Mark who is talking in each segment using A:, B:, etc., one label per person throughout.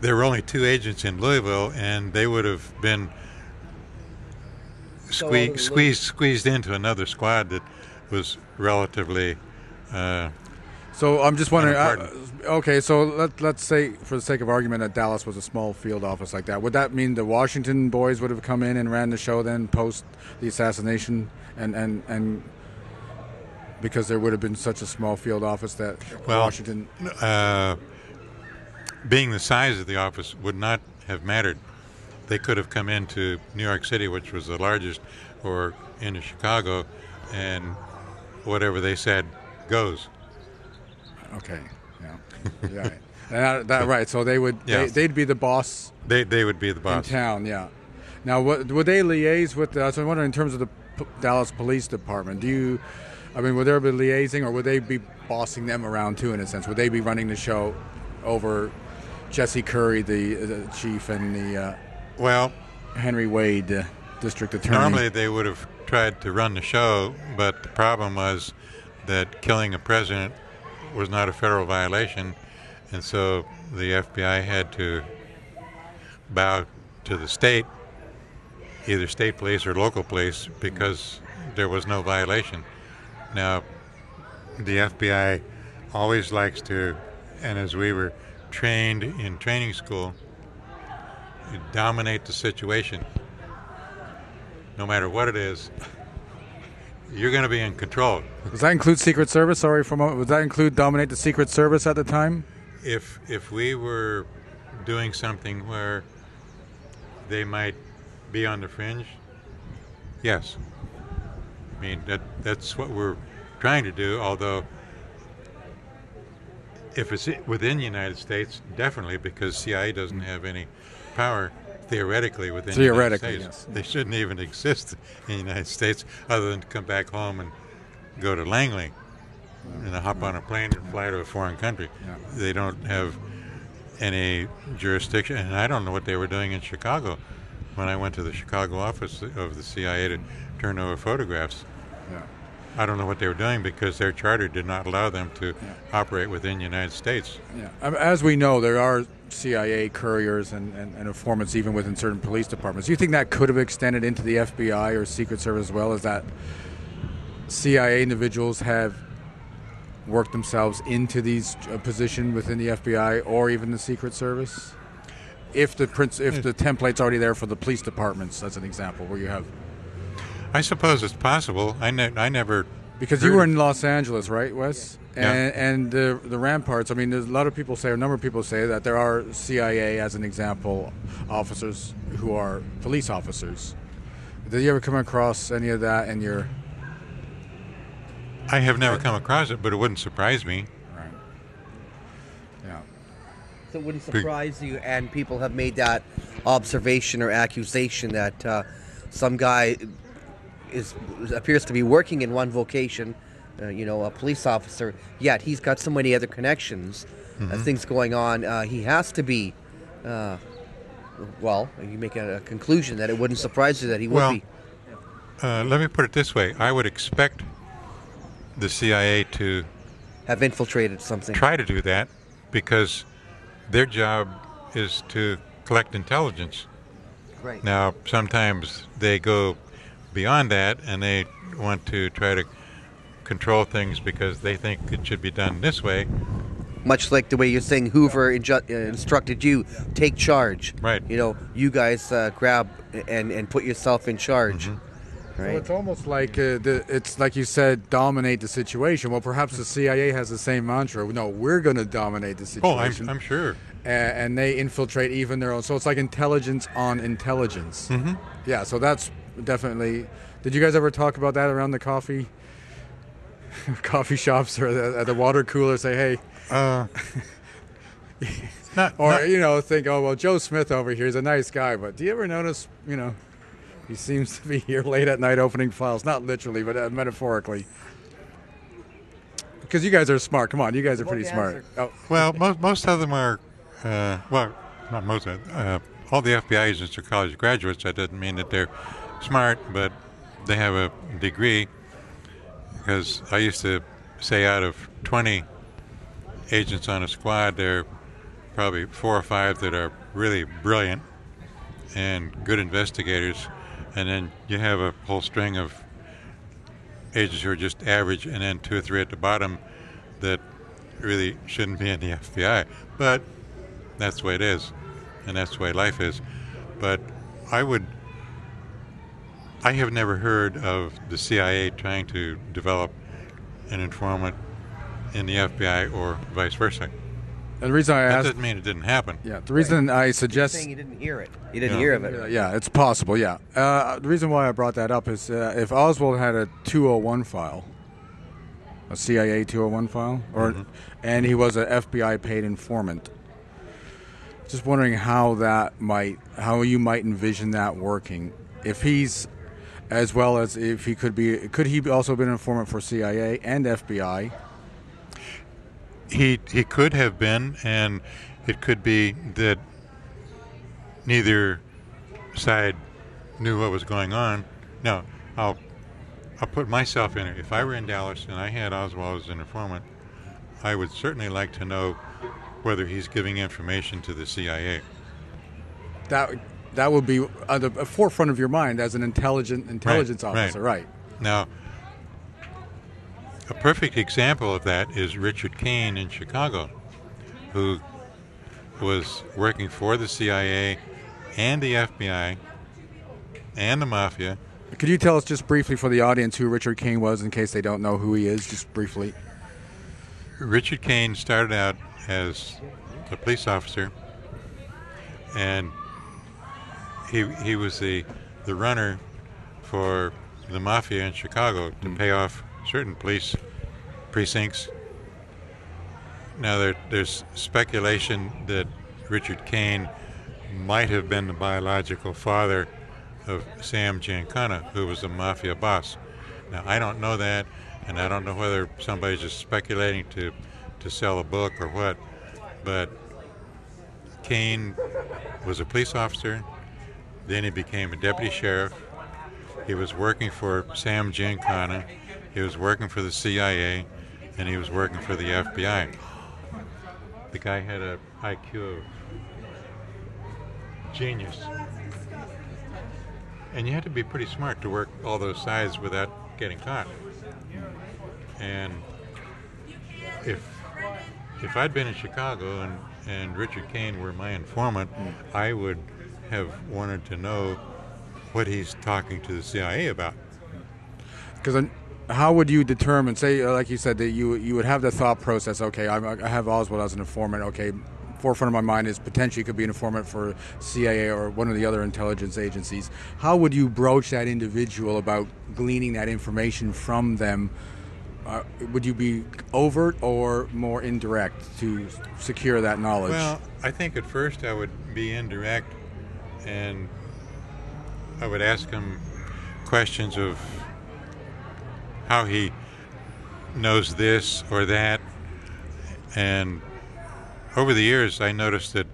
A: there were only 2 agents in Louisville, and they would have been squeezed into another squad that was relatively
B: So I'm just wondering.
A: unimportant.
B: Okay, so let's say, for the sake of argument, that Dallas was a small field office like that. Would that mean the Washington boys would have come in and ran the show then post the assassination, and because there would have been such a small field office that Washington?
A: Being the size of the office would not have mattered. They could have come into New York City, which was the largest, or into Chicago, and whatever they said goes.
B: Okay, yeah, yeah, right. So they would, they'd be the boss.
A: They would be the boss
B: in town. Yeah. Now, would they liaise with? So I'm wondering, in terms of the Dallas Police Department, would there be liaising, or would they be bossing them around too? In a sense, would they be running the show over Jesse Curry, the chief, and the Henry Wade, district attorney?
A: Normally, they would have tried to run the show, but the problem was that killing a president was not a federal violation, and so the FBI had to bow to the state, either state police or local police, because there was no violation. Now, the FBI always likes to, and as we were trained in training school, you dominate the situation. No matter what it is, you're going to be in control.
B: Does that include Secret Service? Sorry for a moment. Would that include dominate the Secret Service at the time?
A: If we were doing something where they might be on the fringe, yes. I mean, that's what we're trying to do, although if it's within the United States, definitely, because CIA doesn't have any power theoretically within the United States.
B: Yes.
A: They shouldn't even exist in the United States other than to come back home and go to Langley and hop on a plane and fly to a foreign country.
B: Yeah.
A: They don't have any jurisdiction, and I don't know what they were doing in Chicago when I went to the Chicago office of the CIA to turn over photographs.
B: Yeah.
A: I don't know what they were doing because their charter did not allow them to operate within the United States.
B: Yeah. As we know, there are CIA couriers and informants even within certain police departments. Do you think that could have extended into the FBI or Secret Service as well, as that CIA individuals have worked themselves into these position within the FBI or even the Secret Service? If the template's already there for the police departments, as an example, where you have...
A: I suppose it's possible. I never...
B: Because you were in Los Angeles, right, Wes?
A: Yeah.
B: And the ramparts, I mean, there's a lot of people say, or a number of people say, that there are CIA, as an example, officers who are police officers. Did you ever come across any of that in your...
A: I have never come across it, but it wouldn't surprise me.
B: Right. Yeah.
C: So it wouldn't surprise you, and people have made that observation or accusation that some guy appears to be working in one vocation, a police officer, yet he's got so many other connections, things going on. He has to be, you make a conclusion that it wouldn't surprise you that he would be.
A: Let me put it this way. I would expect the CIA to
C: have infiltrated something.
A: Try to do that, because their job is to collect intelligence.
C: Right.
A: Now, sometimes they go beyond that, and they want to try to control things because they think it should be done this way.
C: Much like the way you're saying Hoover instructed you, take charge.
A: Right.
C: You guys grab and put yourself in charge.
A: Mm-hmm.
C: Right.
B: So it's almost like it's like you said, dominate the situation. Well, perhaps the CIA has the same mantra. No, we're going to dominate the situation.
A: Oh, I'm sure.
B: And they infiltrate even their own. So it's like intelligence on intelligence.
A: Mm-hmm.
B: Yeah. So that's definitely. Did you guys ever talk about that around the coffee shops or at the water cooler? Say, hey. Think, oh well, Joe Smith over here is a nice guy, but do you ever notice, he seems to be here late at night opening files, not literally, but metaphorically. Because you guys are smart. Come on, you guys are pretty smart. Oh.
A: Well, most of them are, not most of them. All the FBI agents are college graduates. That doesn't mean that they're smart, but they have a degree. Because I used to say out of 20 agents on a squad, there are probably 4 or 5 that are really brilliant and good investigators, and then you have a whole string of agents who are just average, and then 2 or 3 at the bottom that really shouldn't be in the FBI. But that's the way it is, and that's the way life is. But I have never heard of the CIA trying to develop an informant in the FBI or vice versa.
B: And the reason I
A: That
B: asked,
A: doesn't mean it didn't happen.
B: yeah, the reason I
C: You're
B: suggest,
C: saying you didn't hear it. You didn't hear of it.
B: yeah, it's possible. Yeah, the reason why I brought that up is if Oswald had a 201 file, a CIA 201 file, and he was an FBI paid informant. Just wondering how you might envision that working. If he's, as well as if he could he also been an informant for CIA and FBI?
A: He could have been, and it could be that neither side knew what was going on. Now, I'll put myself in it. If I were in Dallas and I had Oswald as an informant, I would certainly like to know whether he's giving information to the CIA.
B: That would be at the forefront of your mind as an intelligence officer, right?
A: Now, a perfect example of that is Richard Kaine in Chicago, who was working for the CIA and the FBI and the Mafia.
B: Could you tell us just briefly for the audience who Richard Kaine was, in case they don't know who he is, just briefly?
A: Richard Kaine started out as a police officer, and he was the runner for the Mafia in Chicago to pay off certain police precincts. Now there's speculation that Richard Kaine might have been the biological father of Sam Giancana, who was a Mafia boss. Now I don't know that, and I don't know whether somebody's just speculating to sell a book or what, but Kaine was a police officer, then he became a deputy sheriff. He was working for Sam Giancana, he was working for the CIA, and he was working for the FBI. The guy had an IQ of genius. And you had to be pretty smart to work all those sides without getting caught. And if I'd been in Chicago and Richard Kaine were my informant, I would have wanted to know what he's talking to the CIA about.
B: Because how would you determine, say, like you said, that you would have the thought process, okay, I have Oswald as an informant, okay, forefront of my mind is potentially could be an informant for CIA or one of the other intelligence agencies. How would you broach that individual about gleaning that information from them? Would you be overt or more indirect to secure that knowledge?
A: Well, I think at first I would be indirect, and I would ask him questions of how he knows this or that. And over the years, I noticed that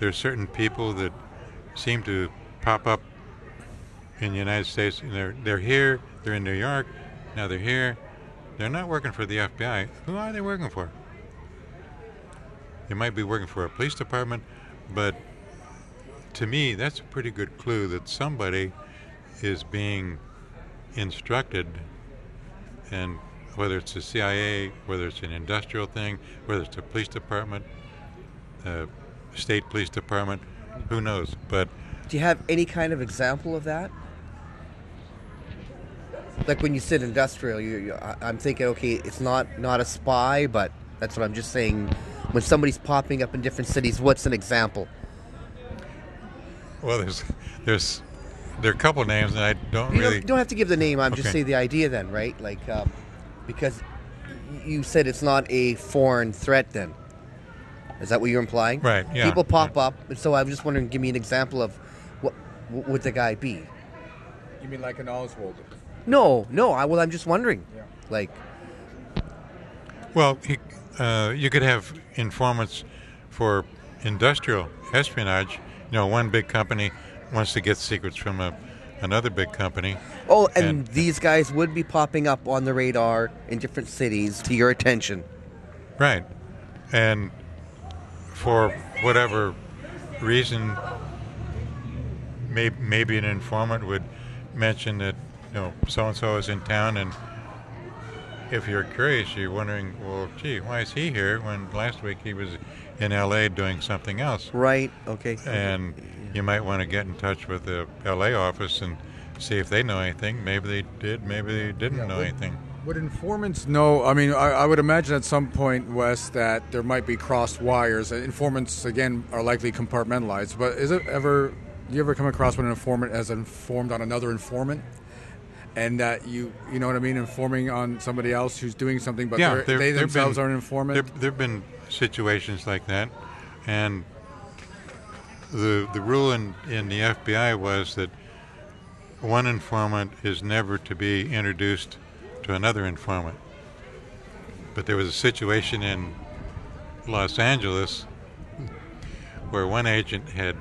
A: there are certain people that seem to pop up in the United States. And they're here, they're in New York, now they're here. They're not working for the FBI. Who are they working for? They might be working for a police department, but to me, that's a pretty good clue that somebody is being instructed, and whether it's the CIA, whether it's an industrial thing, whether it's a police department, state police department, who knows? But
C: do you have any kind of example of that? Like when you said industrial, I'm thinking, okay, it's not a spy, but that's what I'm just saying. When somebody's popping up in different cities, what's an example?
A: Well, there are a couple names, and I don't really.
C: You don't have to give the name. I'm just
A: Okay.
C: saying the idea then, right? Like because you said it's not a foreign threat. Then is that what you're implying?
A: Right. Yeah.
C: People pop up, and so I was just wondering. Give me an example of what would the guy be?
B: You mean like an Oswald?
C: No. I'm just wondering.
B: Yeah.
C: Like,
A: Well, you could have informants for industrial espionage. You know, one big company wants to get secrets from another big company.
C: oh, and these guys would be popping up on the radar in different cities to your attention.
A: Right. And for whatever reason, maybe an informant would mention that, so and so is in town, and if you're curious, you're wondering, well, gee, why is he here when last week he was in L.A. doing something else?
C: Right. Okay.
A: And you might want to get in touch with the L.A. office and see if they know anything. Maybe they did, maybe they didn't know anything.
B: Would informants know? I mean, I would imagine at some point, Wes, that there might be crossed wires. Informants, again, are likely compartmentalized. But do you ever come across when an informant has informed on another informant? And that you know what I mean, informing on somebody else who's doing something, but they themselves are an informant?
A: There have been situations like that. And the rule in the FBI was that one informant is never to be introduced to another informant. But there was a situation in Los Angeles where one agent had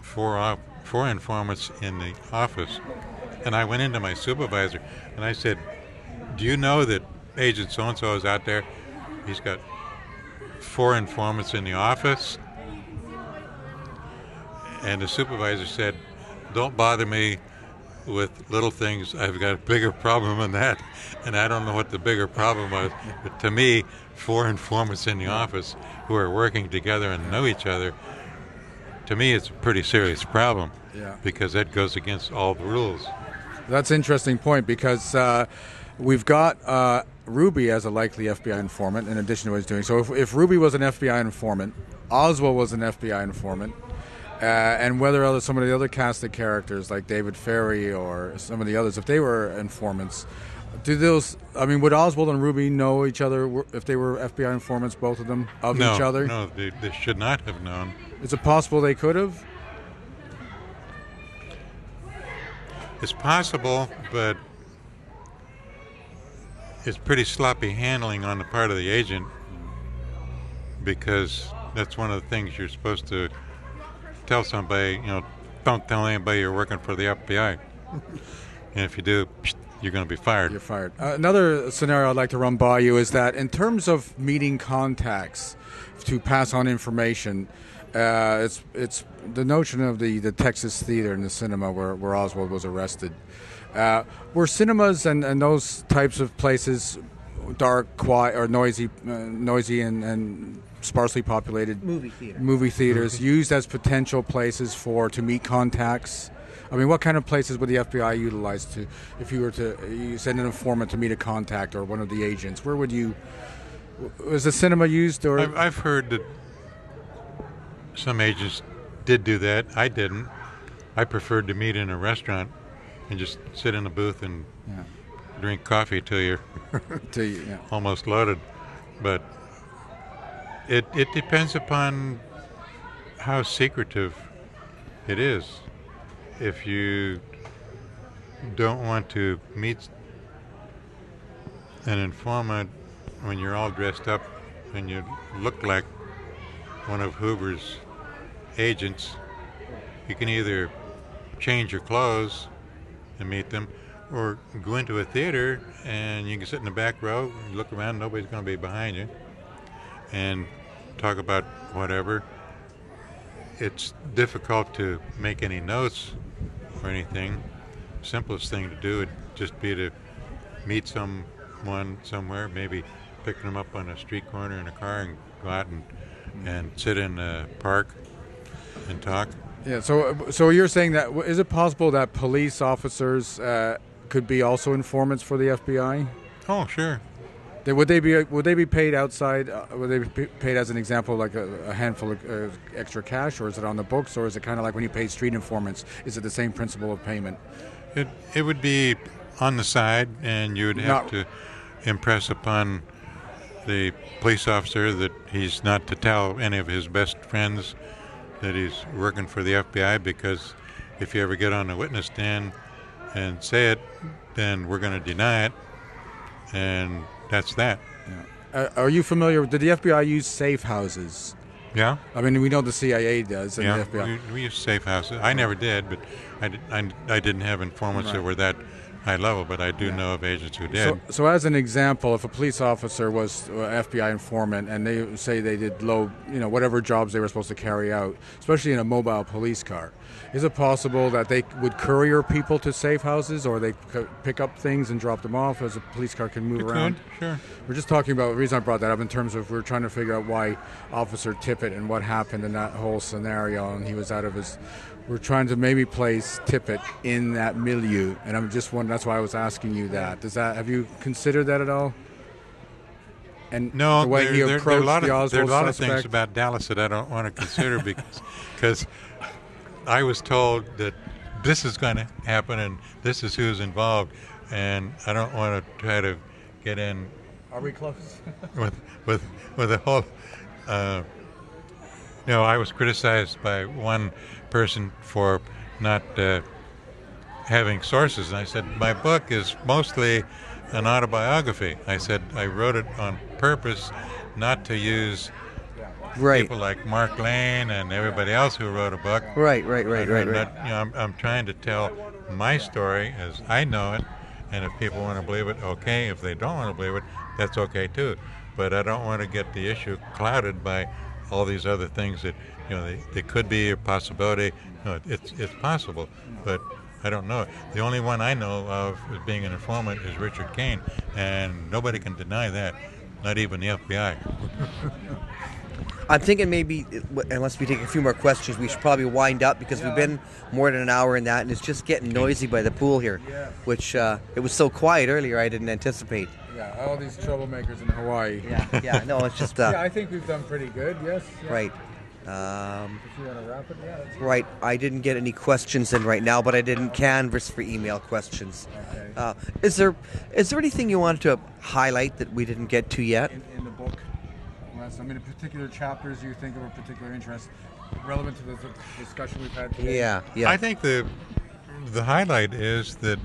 A: four informants in the office, and I went into my supervisor and I said, "Do you know that Agent so-and-so is out there? He's got 4 informants in the office." And the supervisor said, "Don't bother me with little things. I've got a bigger problem than that." And I don't know what the bigger problem was, but to me, 4 informants in the office who are working together and know each other, to me it's a pretty serious problem, because that goes against all the rules.
B: That's an interesting point, because we've got Ruby as a likely FBI informant in addition to what he's doing. So if Ruby was an FBI informant, Oswald was an FBI informant, and whether some of the other cast of characters like David Ferry or some of the others, if they were informants, would Oswald and Ruby know each other if they were FBI informants, both of them, each other?
A: No, they should not have known.
B: Is it possible they could have?
A: It's possible, but it's pretty sloppy handling on the part of the agent, because that's one of the things you're supposed to tell somebody, don't tell anybody you're working for the FBI. And if you do, you're going to be fired.
B: You're fired. Another scenario I'd like to run by you is that in terms of meeting contacts to pass on information, it's the notion of the Texas Theater and the cinema where Oswald was arrested. Were cinemas and those types of places dark, quiet, or noisy and sparsely populated movie theaters used as potential places to meet contacts? I mean, what kind of places would the FBI utilize if you were to send an informant to meet a contact or one of the agents? Where would you? Was the cinema used? Or
A: I've heard that some agents did do that. I didn't. I preferred to meet in a restaurant and just sit in a booth and drink coffee till you're almost loaded. But it depends upon how secretive it is. If you don't want to meet an informant when you're all dressed up and you look like one of Hoover's agents, you can either change your clothes and meet them, or go into a theater and you can sit in the back row, look around, nobody's going to be behind you, and talk about whatever. It's difficult to make any notes or anything. Simplest thing to do would just be to meet someone somewhere, maybe pick them up on a street corner in a car and go out and sit in a park and talk.
B: Yeah, so you're saying that, is it possible that police officers could be also informants for the FBI?
A: Oh, sure.
B: Would they be paid outside? Would they be paid, as an example, like a handful of extra cash, or is it on the books, or is it kind of like when you pay street informants? Is it the same principle of payment?
A: It would be on the side, and you would have to impress upon the police officer that he's not to tell any of his best friends that he's working for the FBI, because if you ever get on the witness stand and say it, then we're going to deny it, and that's that.
B: Yeah. Are you familiar? Did the FBI use safe houses?
A: Yeah.
B: I mean, we know the CIA does, and the FBI.
A: We use safe houses. I never did, but I didn't have informants that were that high level, but I do know of agents who did.
B: So as an example, if a police officer was an FBI informant and they say they did low, whatever jobs they were supposed to carry out, especially in a mobile police car, is it possible that they would courier people to safe houses, or they could pick up things and drop them off as a police car can move around?
A: Sure.
B: We're just talking about, the reason I brought that up in terms of we're trying to figure out why Officer Tippett and what happened in that whole scenario, and he was out of his... We're trying to maybe place Tippett in that milieu, and I'm just wondering, that's why I was asking you that. Have you considered that at all? And
A: no,
B: the way he approached the Oswald
A: there are a lot of
B: suspect?
A: things about Dallas that I don't want to consider because I was told that this is going to happen and this is who's involved, and I don't want to try to get in.
B: Are we close?
A: with a whole. I was criticized by one person for not having sources, and I said my book is mostly an autobiography. I said I wrote it on purpose not to use people like Mark Lane and everybody else who wrote a book.
C: Right.
A: I'm trying to tell my story as I know it, and if people want to believe it, okay. If they don't want to believe it, that's okay too. But I don't want to get the issue clouded by all these other things that they could be a possibility. No, it's possible, but I don't know. The only one I know of as being an informant is Richard Kaine, and nobody can deny that, not even the FBI.
C: I'm thinking maybe, unless we take a few more questions, we should probably wind up because we've been more than an hour in that, and it's just getting noisy by the pool here, which it was so quiet earlier I didn't anticipate.
B: Yeah, all these troublemakers in Hawaii.
C: Yeah, no, it's just...
B: I think we've done pretty good, yes. Yeah.
C: Right.
B: If you want to wrap it,
C: right, I didn't get any questions in right now, but I didn't canvass for email questions.
B: Okay.
C: Is there anything you wanted to highlight that we didn't get to yet?
B: In the book? Particular chapters you think are of particular interest relevant to the discussion we've had today?
C: Yeah.
A: I think the highlight is that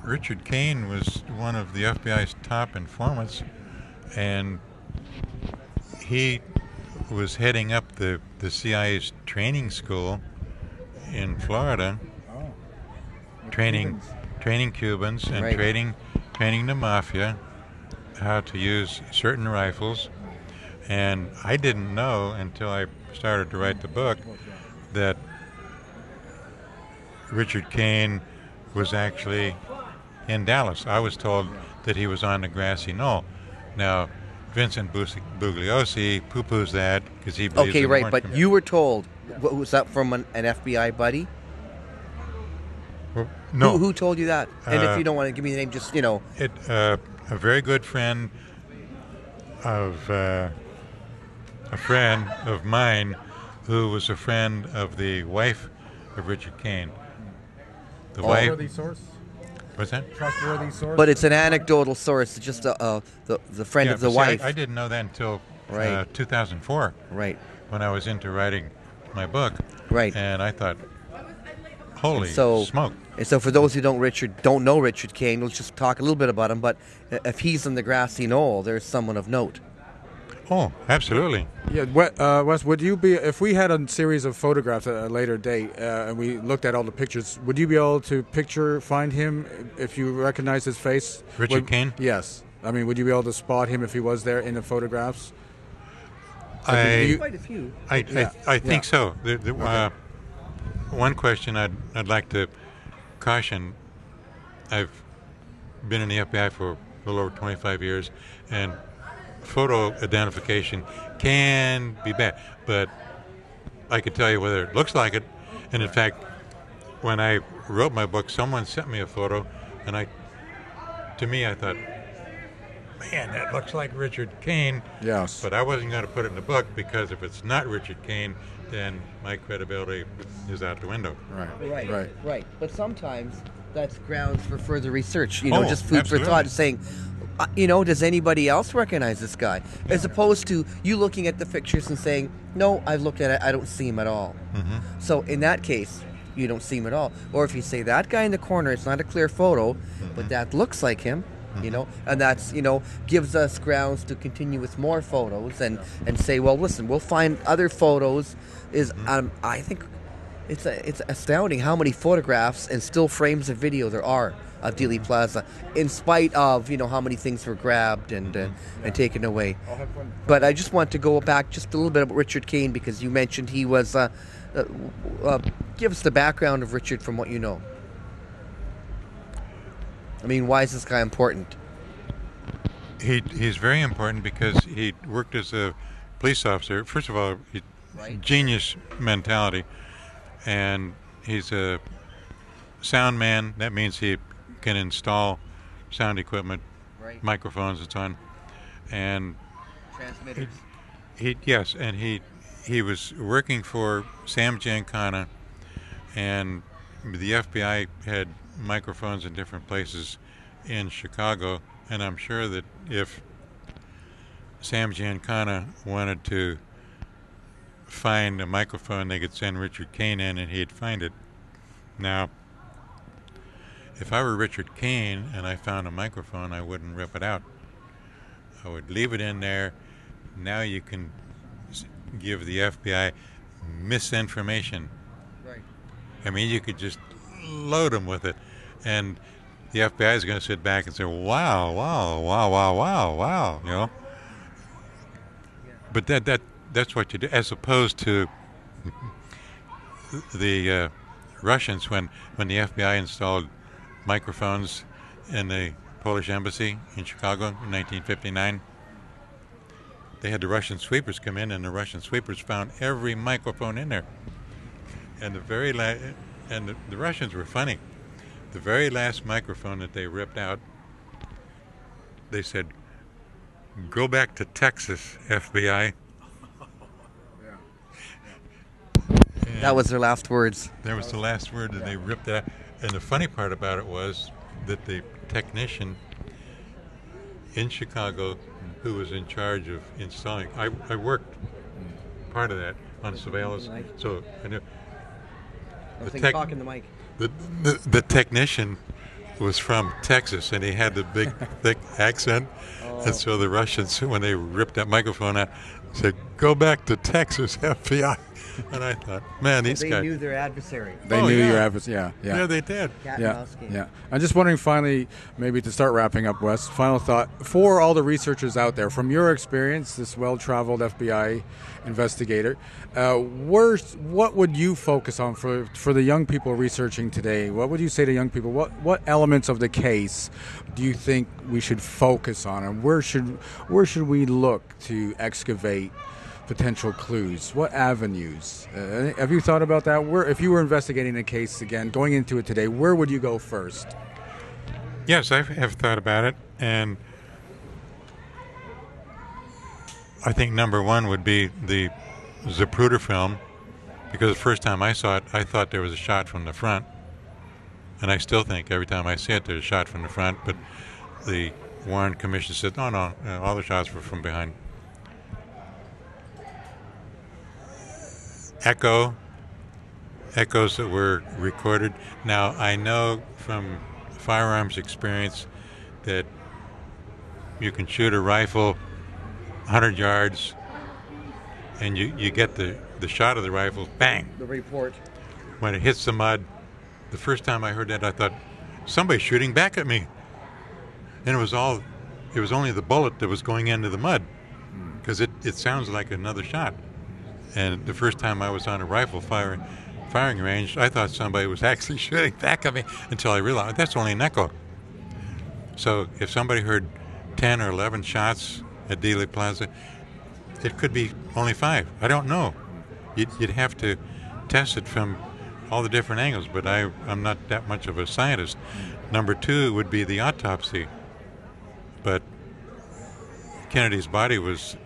A: Richard Kaine was one of the FBI's top informants, and he was heading up the CIA's training school in Florida, training Cubans and training the mafia how to use certain rifles. And I didn't know until I started to write the book that Richard Kaine was actually in Dallas. I was told that he was on the grassy knoll. Now, Vincent Bugliosi poo-poos that because he believes...
C: Okay, right, but you were told. Was that from an FBI buddy?
A: Well, no.
C: Who told you that? And if you don't want to give me the name, just,
A: a very good friend of... a friend of mine who was a friend of the wife of Richard Kaine. The wife...
B: Trustworthy source?
A: What's that?
B: Trustworthy source?
C: But it's an anecdotal source. It's just the friend of the wife.
A: I didn't know that until 2004.
C: Right.
A: When I was into writing my book.
C: Right.
A: And I thought, holy smoke.
C: And so for those who don't know Richard Kaine, let's just talk a little bit about him. But if he's on the grassy knoll, there's someone of note.
A: Oh, absolutely.
B: Yeah, Wes, would you be, if we had a series of photographs at a later date and we looked at all the pictures, would you be able to find him if you recognize his face?
A: Richard Kaine?
B: Yes. I mean, would you be able to spot him if he was there in the photographs?
C: Quite a few.
A: I think so. One question I'd like to caution, I've been in the FBI for a little over 25 years, and photo identification can be bad, but I can tell you whether it looks like it. And in fact, when I wrote my book, someone sent me a photo, and I thought, man, that looks like Richard Kaine.
B: Yes.
A: But I wasn't going to put it in the book because if it's not Richard Kaine, then my credibility is out the window.
B: Right.
C: But sometimes that's grounds for further research. Just food
A: absolutely.
C: for thought, saying, does anybody else recognize this guy? As opposed to you looking at the pictures and saying, no, I've looked at it, I don't see him at all.
A: Mm-hmm.
C: So in that case, you don't see him at all. Or if you say that guy in the corner, it's not a clear photo, but that looks like him, and that's, gives us grounds to continue with more photos and say, well, listen, we'll find other photos. I think it's astounding how many photographs and still frames of video there are Dealey Plaza, in spite of how many things were grabbed and taken away. But I just want to go back just a little bit about Richard Kaine, because you mentioned he was. Give us the background of Richard from what you know. I mean, why is this guy important?
A: He's very important because he worked as a police officer. First of all, genius mentality, and he's a sound man. That means he can install sound equipment, microphones and so on, and
C: Transmitters.
A: He was working for Sam Giancana, and the FBI had microphones in different places in Chicago, and I'm sure that if Sam Giancana wanted to find a microphone, they could send Richard Kaine in and he'd find it. Now, if I were Richard Kaine and I found a microphone, I wouldn't rip it out. I would leave it in there. Now you can give the FBI misinformation.
C: Right.
A: I mean, you could just load them with it, and the FBI is going to sit back and say, "Wow, wow, wow, wow, wow, wow," you know.
C: Yeah.
A: But that's what you do, as opposed to the Russians when the FBI installed microphones in the Polish embassy in Chicago in 1959. They had the Russian sweepers come in, and the Russian sweepers found every microphone in there. And the Russians were funny. The very last microphone that they ripped out, they said, "Go back to Texas, FBI."
C: That was their last words.
A: That was the last word that they ripped out. And the funny part about it was that the technician in Chicago who was in charge of installing, I worked part of that on surveillance, so I knew.
C: Talk in the mic.
A: The technician was from Texas, and he had the big, thick accent. And so the Russians, when they ripped that microphone out, said, "Go back to Texas, FBI." And I thought, man, these guys.
C: They knew their adversary.
B: They knew your adversary. Yeah.
A: Yeah, they did.
C: Cat and mouse game.
B: Yeah. I'm just wondering, finally, maybe to start wrapping up, Wes, final thought for all the researchers out there, from your experience, this well-traveled FBI investigator, what would you focus on for the young people researching today? What would you say to young people? What elements of the case do you think we should focus on, and where should we look to excavate potential clues? What avenues? Have you thought about that? If you were investigating a case again, going into it today, where would you go first?
A: Yes, I have thought about it, and I think number one would be the Zapruder film, because the first time I saw it, I thought there was a shot from the front, and I still think every time I see it, there's a shot from the front, but the Warren Commission said, no, all the shots were from behind. Echoes that were recorded. Now, I know from firearms experience that you can shoot a rifle 100 yards and you get the shot of the rifle, bang.
C: The report.
A: When it hits the mud, the first time I heard that, I thought, somebody's shooting back at me. And it was only the bullet that was going into the mud, because it sounds like another shot. And the first time I was on a rifle firing range, I thought somebody was actually shooting back at me, until I realized that's only an echo. So if somebody heard 10 or 11 shots at Dealey Plaza, it could be only 5. I don't know. You'd have to test it from all the different angles, but I'm not that much of a scientist. Number 2 would be the autopsy. But Kennedy's body was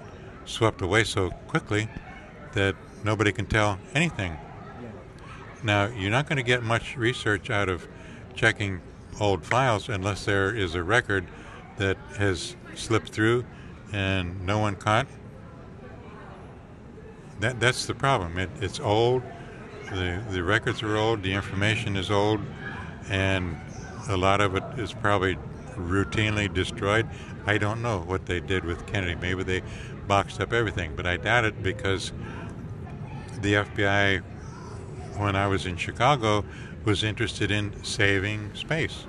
A: swept away so quickly that nobody can tell anything.
C: Yeah.
A: Now, you're not going to get much research out of checking old files unless there is a record that has slipped through and no one caught. That's the problem. It's old. The records are old. The information is old, and a lot of it is probably routinely destroyed. I don't know what they did with Kennedy. Maybe they boxed up everything, but I doubt it, because the FBI, when I was in Chicago, was interested in saving space.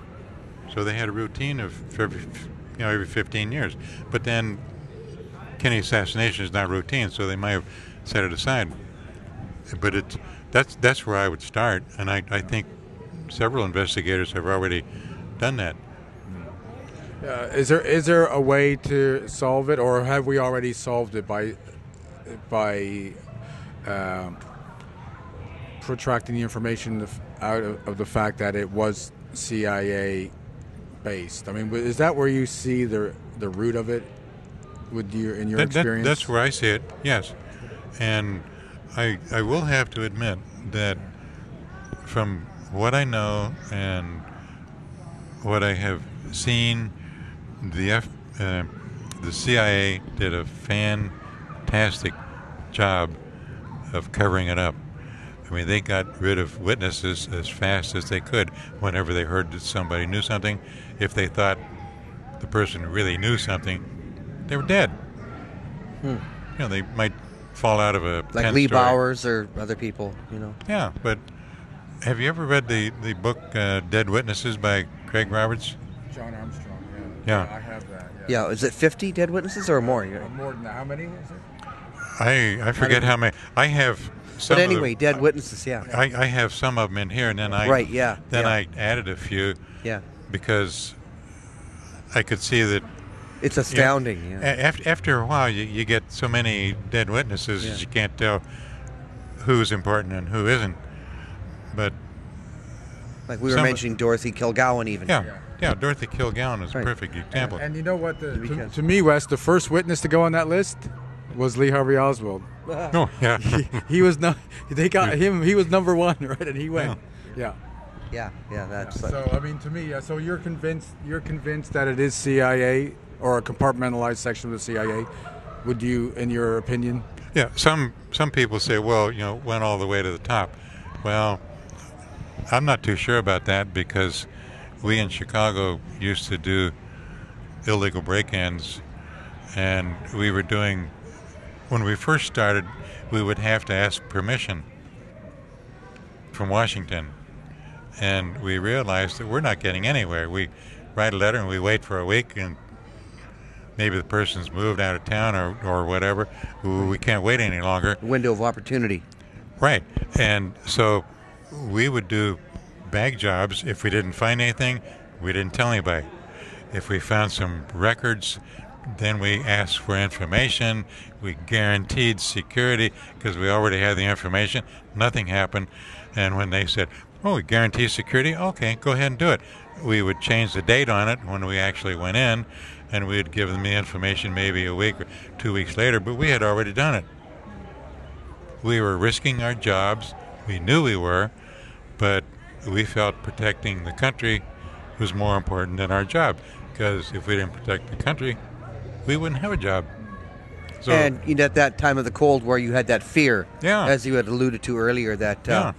A: So they had a routine of every 15 years. But then Kennedy assassination is not routine, so they might have set it aside. But that's where I would start, and I think several investigators have already done that.
B: Is there a way to solve it, or have we already solved it by protracting the information out of the fact that it was CIA based? I mean, is that where you see the root of it in your experience?
A: That's where I see it, yes. And I will have to admit that from what I know and what I have seen, the CIA did a fantastic job of covering it up. I mean, they got rid of witnesses as fast as they could whenever they heard that somebody knew something. If they thought the person really knew something, they were dead. They might fall out of a
C: like Lee Bowers or other people,
A: Yeah, but have you ever read the book Dead Witnesses by Craig Roberts?
B: John Armstrong,
A: Yeah.
B: I have that.
C: Yeah, is it 50 dead witnesses or more?
B: More than that. How many is it?
A: I forget how many. I have some.
C: But anyway, dead witnesses, yeah.
A: I have some of them in here, and then I I added a few.
C: Yeah.
A: Because I could see that.
C: It's astounding.
A: After a while, you get so many dead witnesses that you can't tell who's important and who isn't. But
C: like we were mentioning Dorothy Kilgowan, even.
A: Yeah, Dorothy Kilgowan is a perfect example.
B: And you know what? To me, Wes, the first witness to go on that list was Lee Harvey Oswald.
A: Oh yeah,
B: he was no. They got him. He was number one, right? And he went. Yeah.
C: That's.
B: So I mean, to me, so you're convinced that it is CIA or a compartmentalized section of the CIA. Would you, in your opinion?
A: Yeah. Some people say, well, went all the way to the top. Well, I'm not too sure about that because we in Chicago used to do illegal break-ins, and we were doing. When we first started, we would have to ask permission from Washington. And we realized that we're not getting anywhere. We write a letter and we wait for a week, and maybe the person's moved out of town or whatever. We can't wait any longer.
C: Window of opportunity.
A: Right. And so we would do bag jobs. If we didn't find anything, we didn't tell anybody. If we found some records, then we asked for information. We guaranteed security because we already had the information. Nothing happened. And when they said, we guarantee security, okay, go ahead and do it. We would change the date on it when we actually went in, and we'd give them the information maybe a week or 2 weeks later, but we had already done it. We were risking our jobs. We knew we were, but we felt protecting the country was more important than our job, because if we didn't protect the country, we wouldn't have a job. So,
C: and at that time of the Cold War, you had that fear, as you had alluded to earlier, that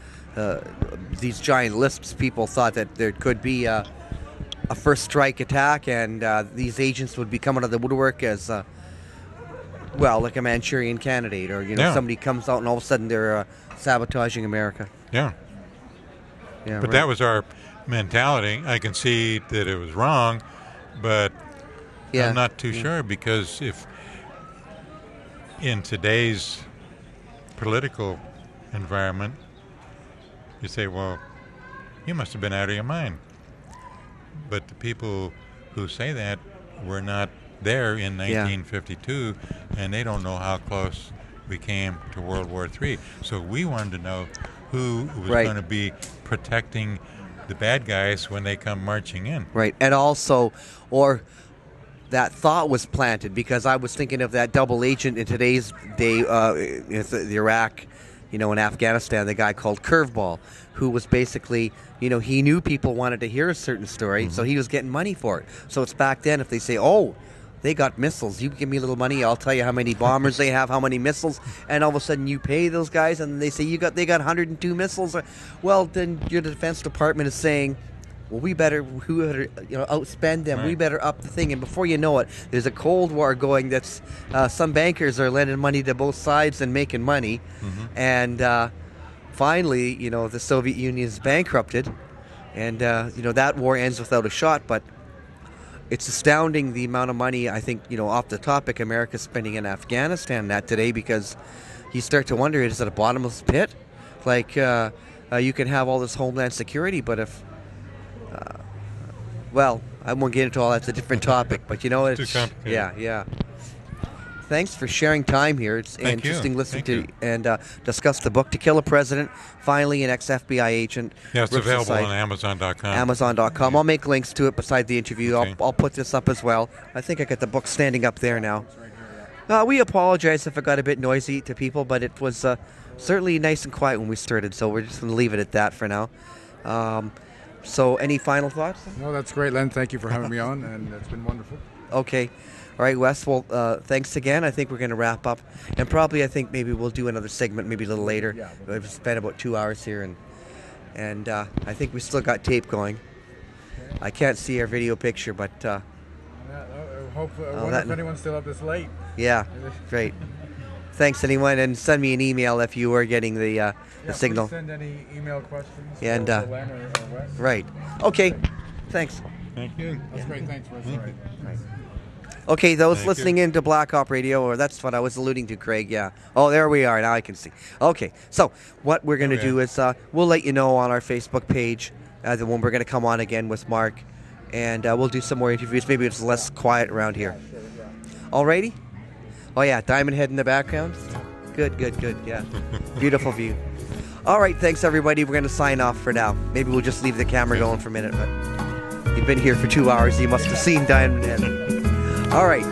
C: these giant lists, people thought that there could be a first strike attack, and these agents would be coming out of the woodwork as, like a Manchurian candidate, or somebody comes out and all of a sudden they're sabotaging America.
A: Yeah. But that was our mentality. I can see that it was wrong, but I'm not too sure, because if in today's political environment, you say, well, you must have been out of your mind. But the people who say that were not there in 1952, and they don't know how close we came to World War III. So we wanted to know who was going to be protecting the bad guys when they come marching in.
C: Right, and also, or that thought was planted, because I was thinking of that double agent in today's day, the Iraq, in Afghanistan, the guy called Curveball, who was basically, he knew people wanted to hear a certain story, so he was getting money for it. So it's back then, if they say, they got missiles, you give me a little money, I'll tell you how many bombers they have, how many missiles, and all of a sudden you pay those guys, and they say they got 102 missiles. Well, then your Defense Department is saying, well, we better outspend them. Right. We better up the thing. And before you know it, there's a Cold War going. That's some bankers are lending money to both sides and making money. And finally, the Soviet Union is bankrupted, And that war ends without a shot, but it's astounding the amount of money, I think, off the topic, America's spending in Afghanistan that today, because you start to wonder, is it a bottomless pit? Like, you can have all this homeland security, but if, well, I won't get into all that. It's a different topic, but it's
A: too complicated.
C: Yeah. Thanks for sharing time here. It's
A: Thank
C: interesting
A: you.
C: listening
A: Thank
C: to and discuss the book, To Kill a President, Finally an Ex-FBI Agent.
A: Yeah, it's
C: Rips the
A: available
C: site.
A: on Amazon.com.
C: Amazon.com. I'll make links to it beside the interview.
A: Okay.
C: I'll put this up as well. I think I got the book standing up there now. We apologize if it got a bit noisy to people, but it was certainly nice and quiet when we started, so we're just going to leave it at that for now. So any final thoughts?
B: No, that's great, Len. Thank you for having me on, and it's been wonderful.
C: Okay. All right, Wes. Well, thanks again. I think we're going to wrap up, and probably I think maybe we'll do another segment maybe a little later.
B: Yeah.
C: We've spent about 2 hours here, and I think we still got tape going. I can't see our video picture, but
B: I wonder if anyone's still up this late.
C: yeah, great. Thanks, anyone, and send me an email if you are getting the signal.
B: Please send any email questions
C: And,
B: for Len or Wes.
C: Right. Okay. Thanks.
A: Thank you.
B: That's great. Thanks, Wes. All right.
C: Okay, those
A: Thank
C: listening
A: you.
C: into Black Op Radio, or that's what I was alluding to, Craig, yeah. Oh, there we are, now I can see. Okay, so what we're going to do is we'll let you know on our Facebook page the when we're going to come on again with Mark, and we'll do some more interviews. Maybe it's less quiet around here. Alrighty? Oh yeah, Diamond Head in the background. Good, yeah. Beautiful view. All right, thanks everybody. We're going to sign off for now. Maybe we'll just leave the camera going for a minute, but you've been here for 2 hours. You must have seen Diamond Head. All right.